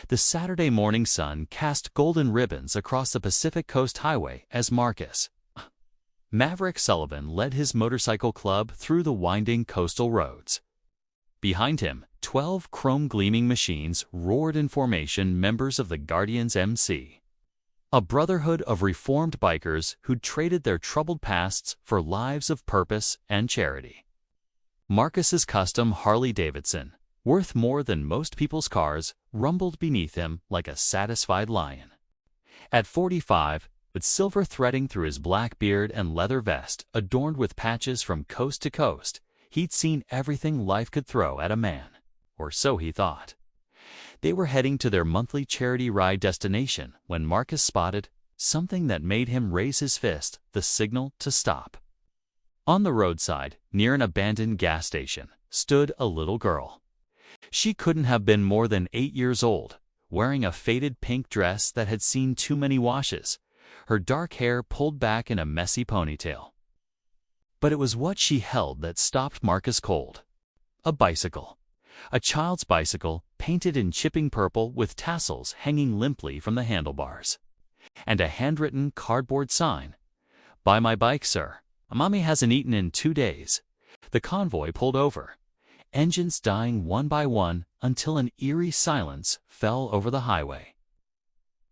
The Saturday morning sun cast golden ribbons across the Pacific Coast Highway as Marcus, Maverick Sullivan, led his motorcycle club through the winding coastal roads. Behind him, 12 chrome-gleaming machines roared in formation, members of the Guardians MC, a brotherhood of reformed bikers who'd traded their troubled pasts for lives of purpose and charity. Marcus's custom Harley-Davidson, worth more than most people's cars, rumbled beneath him like a satisfied lion. At 45, with silver threading through his black beard and leather vest adorned with patches from coast to coast, he'd seen everything life could throw at a man, or so he thought. They were heading to their monthly charity ride destination when Marcus spotted something that made him raise his fist, the signal to stop. On the roadside, near an abandoned gas station, stood a little girl. She couldn't have been more than 8 years old, wearing a faded pink dress that had seen too many washes, her dark hair pulled back in a messy ponytail. But it was what she held that stopped Marcus cold. A bicycle. A child's bicycle, painted in chipping purple with tassels hanging limply from the handlebars. And a handwritten cardboard sign. "Buy my bike, sir. Mommy hasn't eaten in 2 days." The convoy pulled over, engines dying one by one until an eerie silence fell over the highway.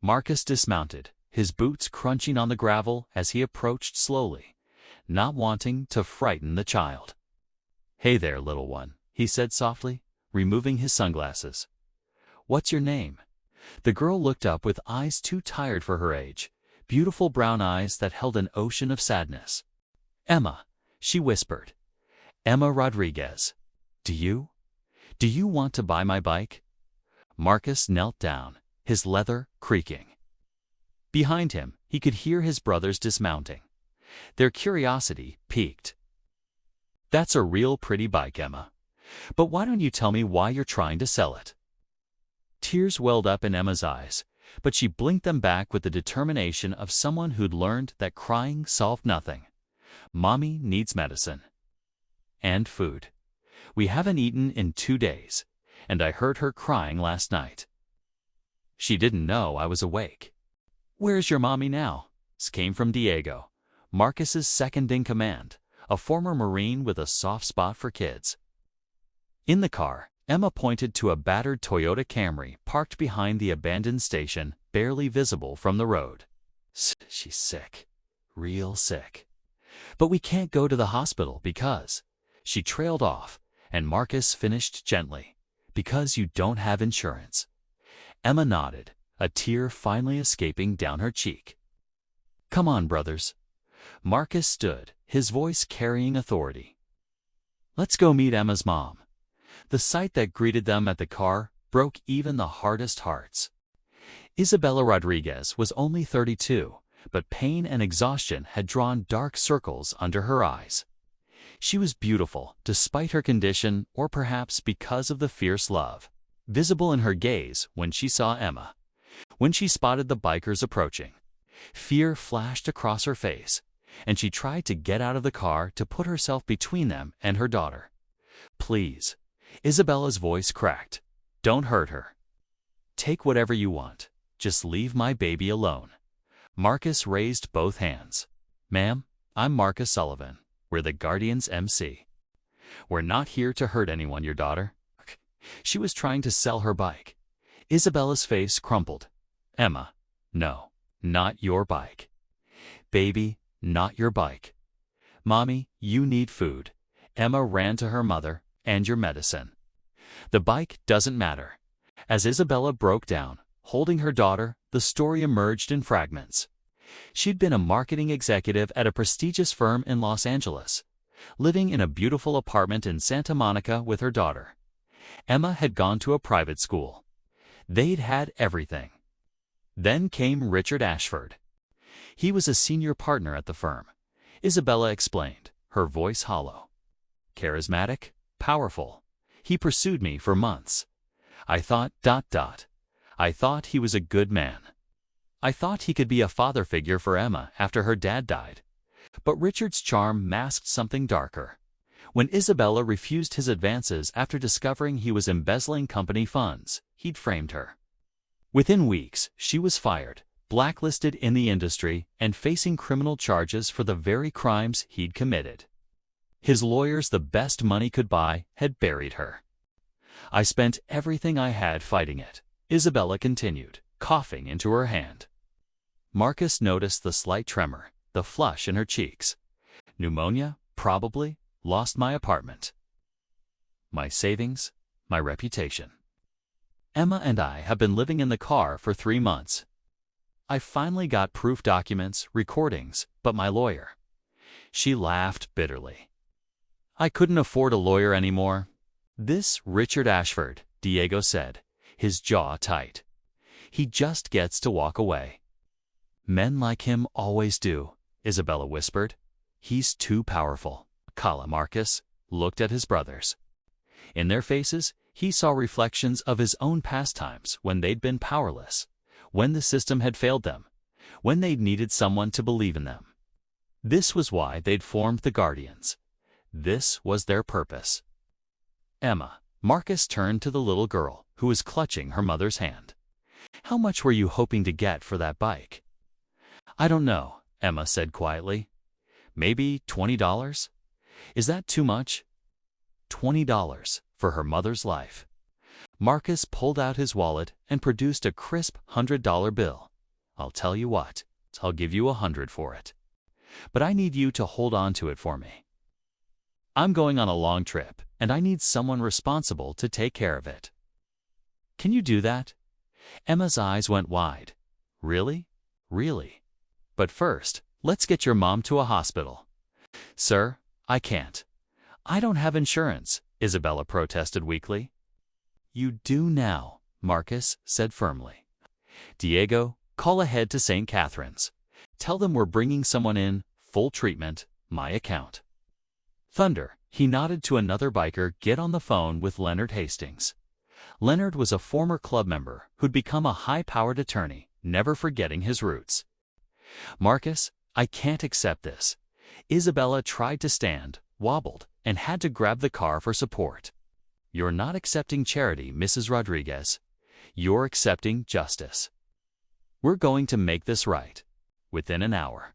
Marcus dismounted, his boots crunching on the gravel as he approached slowly, not wanting to frighten the child. "Hey there, little one," he said softly, removing his sunglasses. "What's your name?" The girl looked up with eyes too tired for her age, beautiful brown eyes that held an ocean of sadness. "Emma," she whispered. "Emma Rodriguez. Do you want to buy my bike?" Marcus knelt down, his leather creaking. Behind him, he could hear his brothers dismounting. Their curiosity piqued. "That's a real pretty bike, Emma. But why don't you tell me why you're trying to sell it?" Tears welled up in Emma's eyes, but she blinked them back with the determination of someone who'd learned that crying solved nothing. "Mommy needs medicine. And food. We haven't eaten in 2 days, and I heard her crying last night. She didn't know I was awake." "Where's your mommy now?" Came from Diego, Marcus's second-in-command, a former Marine with a soft spot for kids. In the car, Emma pointed to a battered Toyota Camry parked behind the abandoned station, barely visible from the road. "She's sick. Real sick. But we can't go to the hospital because—" She trailed off, and Marcus finished gently, "Because you don't have insurance." Emma nodded, a tear finally escaping down her cheek. "Come on, brothers." Marcus stood, his voice carrying authority. "Let's go meet Emma's mom." The sight that greeted them at the car broke even the hardest hearts. Isabella Rodriguez was only 32, but pain and exhaustion had drawn dark circles under her eyes. She was beautiful, despite her condition, or perhaps because of the fierce love visible in her gaze when she saw Emma. When she spotted the bikers approaching, fear flashed across her face, and she tried to get out of the car to put herself between them and her daughter. "Please," Isabella's voice cracked. "Don't hurt her. Take whatever you want. Just leave my baby alone." Marcus raised both hands. "Ma'am, I'm Marcus Sullivan. We're the Guardians MC. We're not here to hurt anyone, your daughter." She was trying to sell her bike. Isabella's face crumpled. "Emma, no, not your bike. Baby, not your bike. Mommy, you need food." Emma ran to her mother. "And your medicine. The bike doesn't matter." As Isabella broke down, holding her daughter, the story emerged in fragments. She'd been a marketing executive at a prestigious firm in Los Angeles, living in a beautiful apartment in Santa Monica with her daughter. Emma had gone to a private school. They'd had everything. Then came Richard Ashford. He was a senior partner at the firm, Isabella explained, her voice hollow. "Charismatic, powerful. He pursued me for months. I thought, I thought he was a good man. I thought he could be a father figure for Emma after her dad died. But Richard's charm masked something darker. When Isabella refused his advances after discovering he was embezzling company funds, he'd framed her. Within weeks, she was fired, blacklisted in the industry, and facing criminal charges for the very crimes he'd committed. His lawyers, the best money could buy, had buried her. I spent everything I had fighting it, Isabella continued, coughing into her hand. Marcus noticed the slight tremor, the flush in her cheeks. Pneumonia, probably. Lost my apartment. My savings, my reputation. Emma and I have been living in the car for 3 months. I finally got proof documents, recordings, but my lawyer. She laughed bitterly. I couldn't afford a lawyer anymore. This Richard Ashford, Diego said, his jaw tight. He just gets to walk away. Men like him always do, Isabella whispered. He's too powerful. Marcus looked at his brothers. In their faces, he saw reflections of his own pastimes when they'd been powerless, when the system had failed them, when they'd needed someone to believe in them. This was why they'd formed the Guardians. This was their purpose. Emma, Marcus turned to the little girl who was clutching her mother's hand. How much were you hoping to get for that bike? I don't know, Emma said quietly. Maybe $20? Is that too much? $20 for her mother's life. Marcus pulled out his wallet and produced a crisp $100 bill. I'll tell you what, I'll give you $100 for it. But I need you to hold on to it for me. I'm going on a long trip, and I need someone responsible to take care of it. Can you do that? Emma's eyes went wide. Really? Really? But first, let's get your mom to a hospital. Sir, I can't. I don't have insurance, Isabella protested weakly. You do now, Marcus said firmly. Diego, call ahead to St. Catherine's. Tell them we're bringing someone in, full treatment, my account. Thunder, he nodded to another biker. Get on the phone with Leonard Hastings. Leonard was a former club member who'd become a high-powered attorney, never forgetting his roots. Marcus, I can't accept this. Isabella tried to stand, wobbled, and had to grab the car for support. You're not accepting charity, Mrs. Rodriguez. You're accepting justice. We're going to make this right. Within an hour.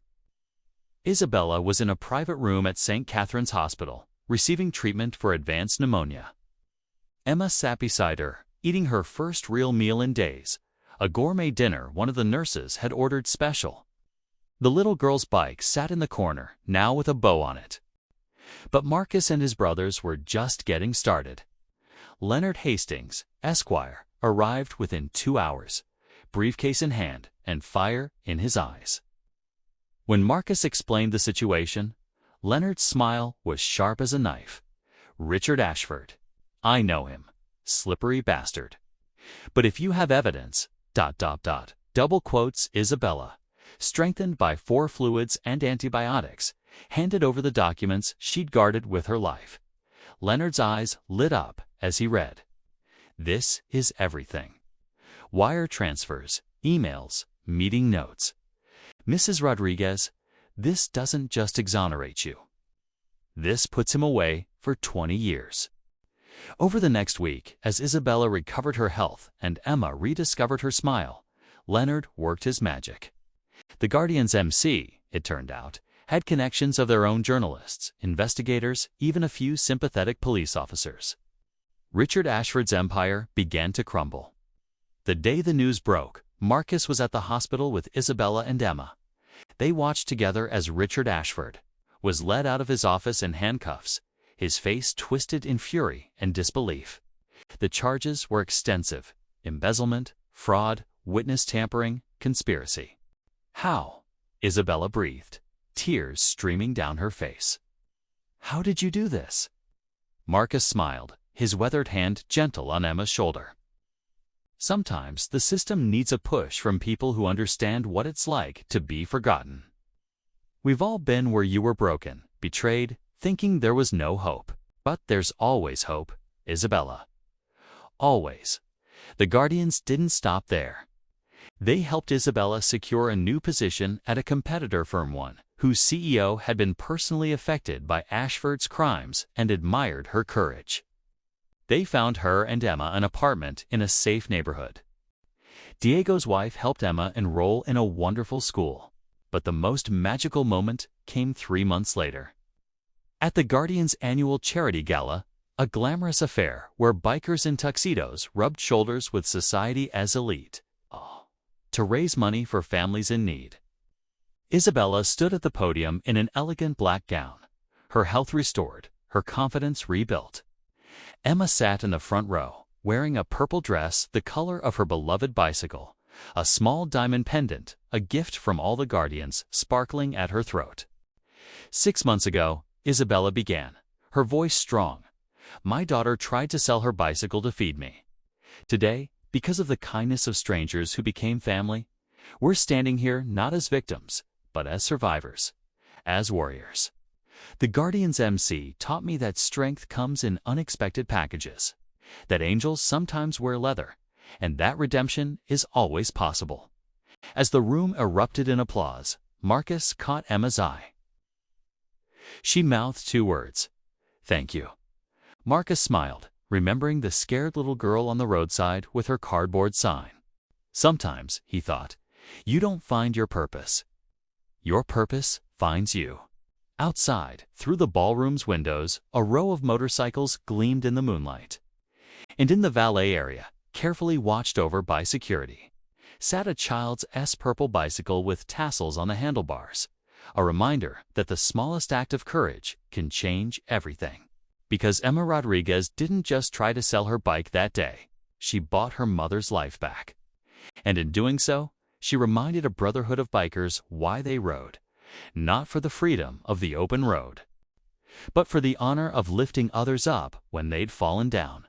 Isabella was in a private room at St. Catherine's Hospital, receiving treatment for advanced pneumonia. Emma sat beside her, eating her first real meal in days, a gourmet dinner one of the nurses had ordered special. The little girl's bike sat in the corner, now with a bow on it. But Marcus and his brothers were just getting started. Leonard Hastings, Esquire, arrived within 2 hours, briefcase in hand and fire in his eyes. When Marcus explained the situation, Leonard's smile was sharp as a knife. Richard Ashford. I know him. Slippery bastard. But if you have evidence, ... double quotes Isabella, strengthened by 4 fluids and antibiotics, handed over the documents she'd guarded with her life. Leonard's eyes lit up as he read. This is everything. Wire transfers, emails, meeting notes. Mrs. Rodriguez, this doesn't just exonerate you. This puts him away for 20 years. Over the next week, as Isabella recovered her health and Emma rediscovered her smile, Leonard worked his magic. The Guardian's MC, it turned out, had connections of their own: journalists, investigators, even a few sympathetic police officers. Richard Ashford's empire began to crumble. The day the news broke, Marcus was at the hospital with Isabella and Emma. They watched together as Richard Ashford was led out of his office in handcuffs, his face twisted in fury and disbelief. The charges were extensive: embezzlement, fraud, witness tampering, conspiracy. How? Isabella breathed, tears streaming down her face. How did you do this? Marcus smiled, his weathered hand gentle on Emma's shoulder. Sometimes the system needs a push from people who understand what it's like to be forgotten. We've all been where you were broken, betrayed, thinking there was no hope. But there's always hope, Isabella. Always. The Guardians didn't stop there. They helped Isabella secure a new position at a competitor firm, one whose CEO had been personally affected by Ashford's crimes and admired her courage. They found her and Emma an apartment in a safe neighborhood. Diego's wife helped Emma enroll in a wonderful school, but the most magical moment came 3 months later. At the Guardian's annual charity gala, a glamorous affair where bikers in tuxedos rubbed shoulders with society as elite, to raise money for families in need. Isabella stood at the podium in an elegant black gown, her health restored, her confidence rebuilt. Emma sat in the front row, wearing a purple dress the color of her beloved bicycle, a small diamond pendant, a gift from all the Guardians, sparkling at her throat. 6 months ago, Isabella began, her voice strong. My daughter tried to sell her bicycle to feed me. Today, because of the kindness of strangers who became family, we're standing here not as victims, but as survivors, as warriors. The Guardian's MC taught me that strength comes in unexpected packages, that angels sometimes wear leather, and that redemption is always possible. As the room erupted in applause, Marcus caught Emma's eye. She mouthed 2 words, "Thank you." Marcus smiled, remembering the scared little girl on the roadside with her cardboard sign. Sometimes, he thought, you don't find your purpose. Your purpose finds you. Outside, through the ballroom's windows, a row of motorcycles gleamed in the moonlight. And in the valet area, carefully watched over by security, sat a child's purple bicycle with tassels on the handlebars, a reminder that the smallest act of courage can change everything. Because Emma Rodriguez didn't just try to sell her bike that day, she bought her mother's life back. And in doing so, she reminded a brotherhood of bikers why they rode, not for the freedom of the open road, but for the honor of lifting others up when they'd fallen down.